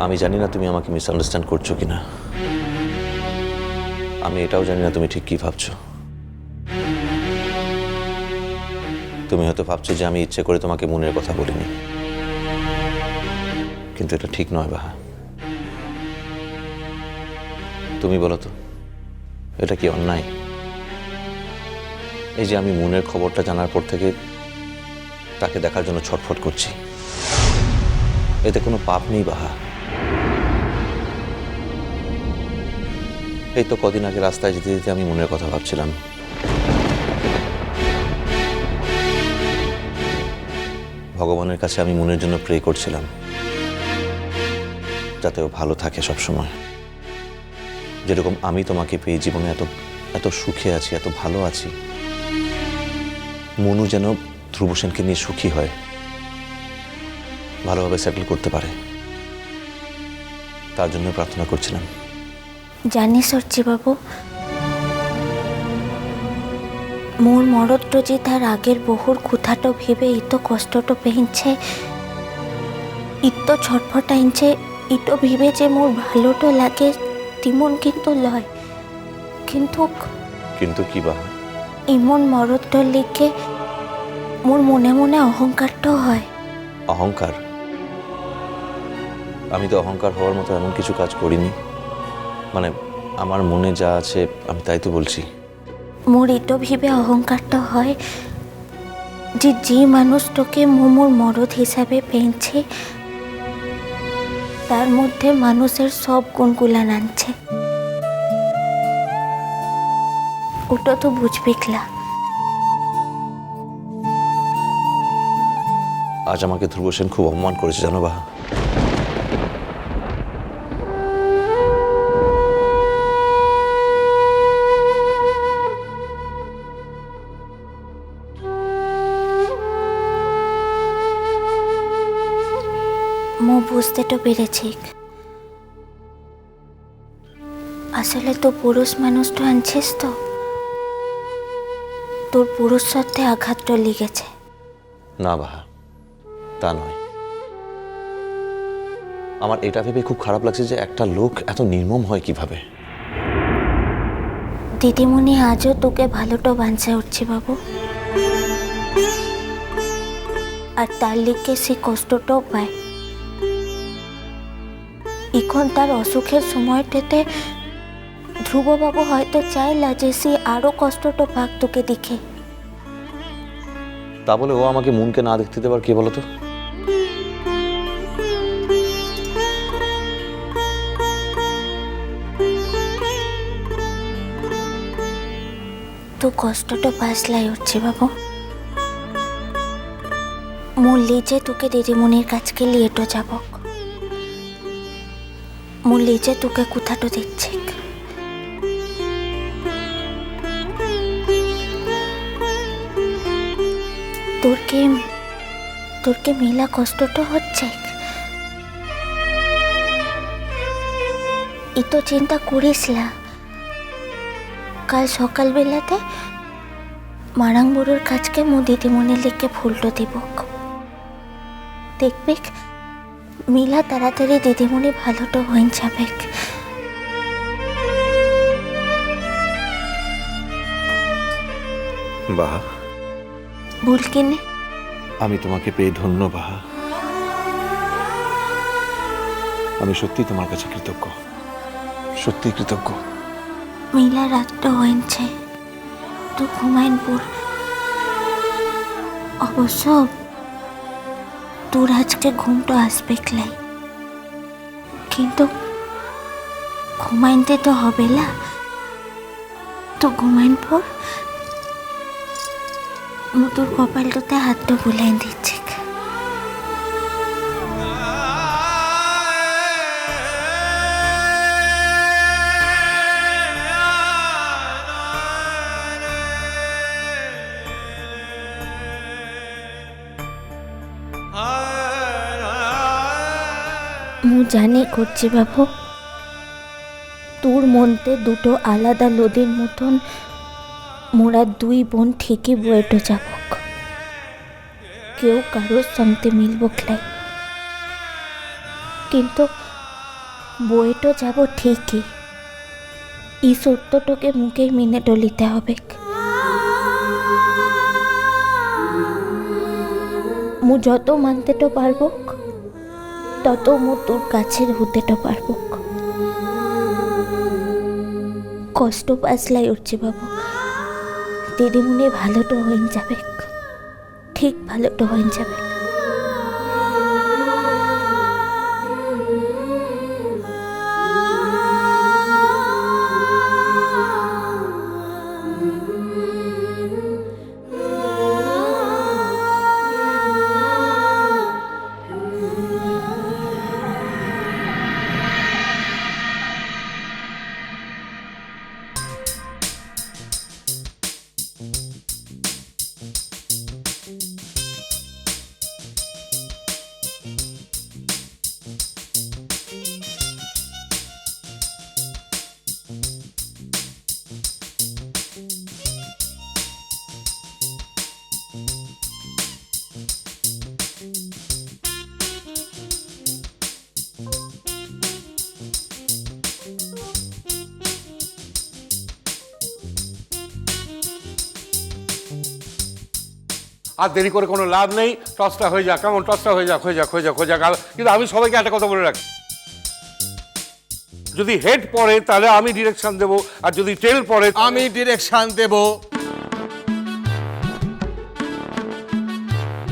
আমি জানি না তুমি আমাকে মিসআন্ডারস্ট্যান্ড করছো কিনা, আমি এটাও জানি না তুমি ঠিক কি ভাবছো। তুমি হয়তো ভাবছো যে আমি ইচ্ছে করে তোমাকে মনের কথা বলিনি, কিন্তু এটা ঠিক নয় বাহা। তুমি বলো তো, এটা কি অন্যায়? এই যে আমি মনের খবরটা জানার পর থেকে তাকে দেখার জন্য ছটফট করছি, এতে কোনো পাপ নেই বাহা। এই তো কদিন আগে রাস্তায় যেতে যেতে আমি মনের কথা ভাবছিলাম। ভগবানের কাছে আমি মনের জন্য প্রে করছিলাম যাতে ও ভালো থাকে সব সময়, যেরকম আমি তোমাকে পেয়ে জীবনে এত এত সুখে আছি, এত ভালো আছি। মনু যেন ধ্রুব সেনকে নিয়ে সুখী হয়, ভালোভাবে সেটেল করতে পারে, তার জন্য প্রার্থনা করছিলাম। জানিস বাবু, মোর মরদটো যে তার আগের বহুর কথাটো ভেবে ইতো কষ্টটো পেহিনছে, ইতো ছটফটাইনছে, ইটো ভেবে যে মোর ভালোটো লাগে তিমন কিন্তু লয়। কিন্তু কিন্তু কি বাহা? ইমন মরদটোর লিগে মোর মনে মনে অহংকারটাও হয়। অহংকার? আমি তো অহংকার হওয়ার মতো এমন কিছু কাজ করিনি। মানে আমার মনে যা আছে আমি তাই তো বলছি। মোর ইটো ভেবে অহংকারটা হয় যে যে মানুষটাকে মোর মরদ হিসাবে পেয়েছে তার মধ্যে মানুষের সব গুণগুলা আনছে। ওটা তো বুঝবি ক্লা। আজ আমাকে ধ্রুব সেন খুব অপমান করেছে জানো বাহা। মো বুঝতে তো পেরেছি, আসলে তো পুরুষ মানুষ তো আনছিস, তো তোর পুরুষ সত্ত্বে আঘাতটা লেগেছে। না বাহা, তা নয়। আমার এটা ভেবে খুব খারাপ লাগছে যে একটা লোক এত নির্মম হয় কিভাবে। দিদিমণি আজও তোকে ভালোটা বাঁচা উঠছে বাবু, আর তার লিগে সে কষ্টটাও পায়। এখন তার অসুখের সময়টাতে ধ্রুববাবু হয়তো চাইলা যে সে আরো কষ্টটা পাক তোকে দেখে। তা বলে ও আমাকে মনকে না দেখতে দেবার কে বলতো? তো কষ্টটা পাসলাই হচ্ছে বাবু। মোর লিজে তোকে দিদিমণির কাছকে লিয়েটো যাব, মোর লিজে তোকে কোথাটো দিচ্ছে। তোরকে মেলা কষ্টটা হচ্ছে, এতো চিন্তা করিস না। কাল সকালবেলাতে মারাং বুড়োর কাছকে মো দিদিমণির লিখে ফুলটো দিব, দেখবি মিলা তাড়াতাড়ি দিদিমণি ভালোটা হয়ে যাবে। বাহা, ভুল কিনে আমি তোমাকে পেয়ে ধন্য বাহা। আমি সত্যি তোমার কাছে কৃতজ্ঞ, সত্যি কৃতজ্ঞ। মিলা রাতটা হয়েছে, তো ঘুমাইনপুর। অবশ্য তোর আজকে ঘুমটা আসবে ক্লাই, কিন্তু ঘুমাইতে তো হবে না, তো ঘুমাইনপুর। তোর কপালটাতে হাতটা বুলাই দিচ্ছে। মু জানি করছি বাবু, তোর মনতে দুটো আলাদা নদীর মতন মোরা দুই বোন ঠিকই বয়েটো যাব, কেউ কারোর সঙ্গে মিলব খেলাই। কিন্তু বইটো যাব ঠিকই, এই সত্যটাকে মুখেই মেনে ডলিতে হবে। মু যত মানতেটো পারব, তত মু তোর কাছের হতেটো পারব। কষ্ট পাসলাই উঠছে বাবু, দিদিমুনি ভালোটো হয়ে যাবে, ঠিক ভালোটো হয়ে যাবে। আর দেরি করে কোনো লাভ নেই, টসটা হয়ে যাক, কেমন টসটা হয়ে যাক, হয়ে যাক, হয়ে যাক, হয়ে যাক। কিন্তু আমি সবাইকে একটা কথা বলে রাখি, যদি হেড পড়ে তাহলে আমি ডিরেকশন দেবো, আর যদি টেল পড়ে আমি ডিরেকশন দেব।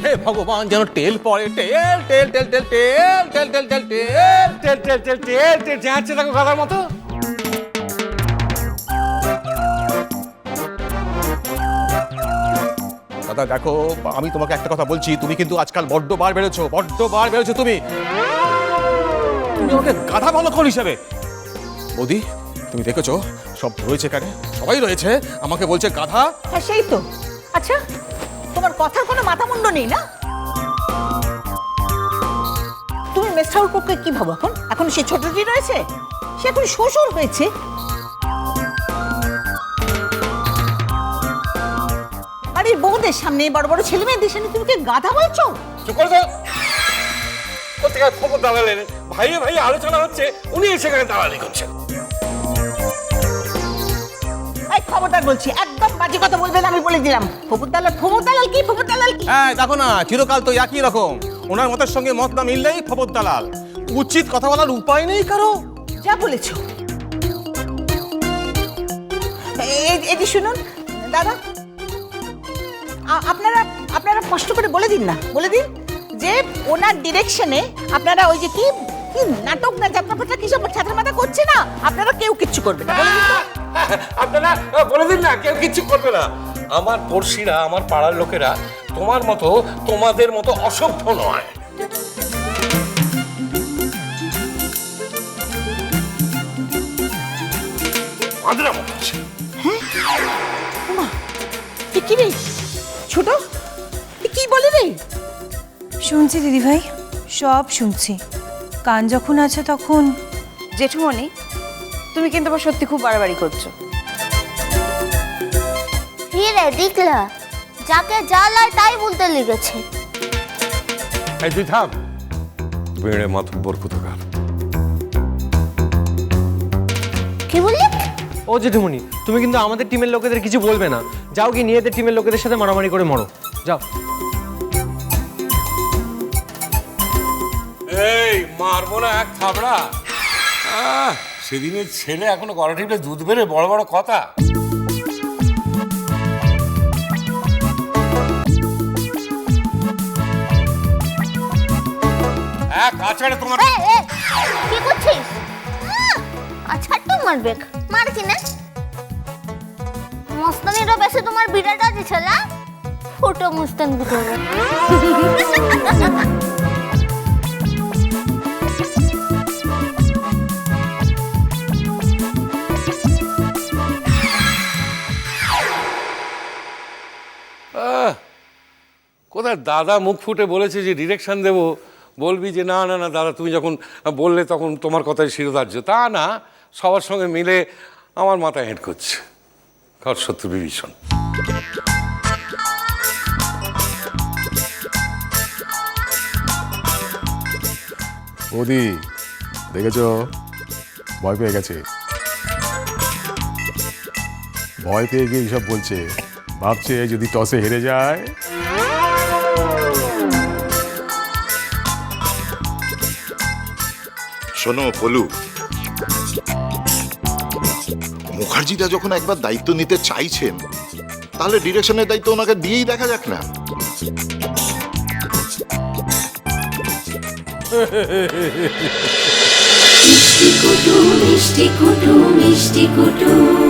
হে ভগবান, যেন টেল পড়ে, টেল টেল টেল টেল টেল টেল টেল টেল টেল টেল টেল টেল টেল টেল যাচ্ছে দেখো গাধার মতো। দাদা দেখো, আমি তোমাকে একটা কথা বলছি, তুমি কিন্তু আজকাল বড্ড বার বেড়েছো, বড্ড বার বেড়েছো। তুমি ওকে গাধা বলো কোন হিসাবে? বৌদি তুমি দেখেছো সব রয়েছে, কানে সবাই রয়েছে, আমাকে বলছে গাধা। হ্যাঁ সেই তো। আচ্ছা, তোমার কথার কোনো মাথা মুন্ড নেই না? তুমি মেস ঠাকুরকে কি ভাবো এখন? এখন সে ছোটটি রয়েছে, সে এখন শ্বশুর হয়েছে। আর এই বউদের সামনে, বড় বড় ছেলে মেয়েদের সামনে তুমি কি গাধা বলছো? চুপ করে দাও। কোথেকে খবর দাঁড়ালেন? ভাইয়ে ভাইয়ে আলোচনা হচ্ছে, উনি সেখানে দাঁড়ালি করছেন। এই খবরদার বলছি, একদম বাজে কথা বলবেন, আমি বলে দিলাম। ফবুর দালাল, ফবুর দালাল কি, ফবুর দালাল কি? হ্যাঁ দেখো না, চিরকাল তো একই রকম, ওনার মতের সঙ্গে মত না মিললেই খবর দালাল। উচিত কথা বলার উপায় নেই কারো। যা বলেছো। এই যে শুনুন দাদা, আপনারা আপনারা কষ্ট করে বলে দিন না, বলে দিন যে ওনার ডিরেকশনে আপনারা ওই যে কি কি নাটক না যাত্রাপালা কি সব ছাত্র মাথা করছে না, আপনারা কেউ কিচ্ছু করবে না, বলে দিন তো। আপনারা বলে দিন না, কেউ কিচ্ছু করবে না। আমার পড়শিরা, আমার পাড়ার লোকেরা তোমার মতো, তোমাদের মতো অসভ্য নয়। আদরা মতো আছে। ওমা, এ কি রে ছোট, এ কি বলে রে? শুনছি দিদিভাই, সব শুনছি। কান যখন আছে তখন। জেঠুমণি, তুমি কিন্তু আবার সত্যি খুব বাড়াবাড়ি করছো। রে দেখলা, যাকে যা লাই তাই বলতে লেগেছে। এই তুই থাম, বেড়ে মাতব্বর কোথাকার। কি বললি? ও জেঠুমনি, তুমি কিন্তু আমাদের টিমের লোকেদের কিছু বলবে না। যাও কি নিজেদের টিমের লোকেদের সাথে মারামারি করে মরো, যাও। এই মারবো না এক থাবড়া। সেদিনের ছেলে এখনো গলা টিপলে দুধ বেড়ে, বড় বড় কথা। এক আছাড়ে তোমার কি করছিস? আছাড় তো মারবে, মার কিনে। মস্তানিরা বেশি তোমার বিড়াটা দিছে না, ছোট মস্তান ভিতরে। কোথায় দাদা মুখ ফুটে বলেছে যে ডিরেকশন দেবো, বলবি যে না না না দাদা, তুমি যখন বললে তখন তোমার কথাই শিরোধার্য। তা না, সবার সঙ্গে মিলে আমার মাথায় হেঁট করছে। ঘর শত্রু বিভীষণ। বৌদি দেখেছো ভয় পেয়ে গেছে, ভয় পেয়ে গিয়ে এইসব বলছে, ভাবছে যদি টসে হেরে যায়। শোনো পলু, মুখার্জিদা যখন একবার দায়িত্ব নিতে চাইছেন, তাহলে ডিরেকশনের দায়িত্ব ওনাকে দিয়েই দেখা যাক না। মিষ্টি কুটু মিষ্টি কুটু মিষ্টি কুটু।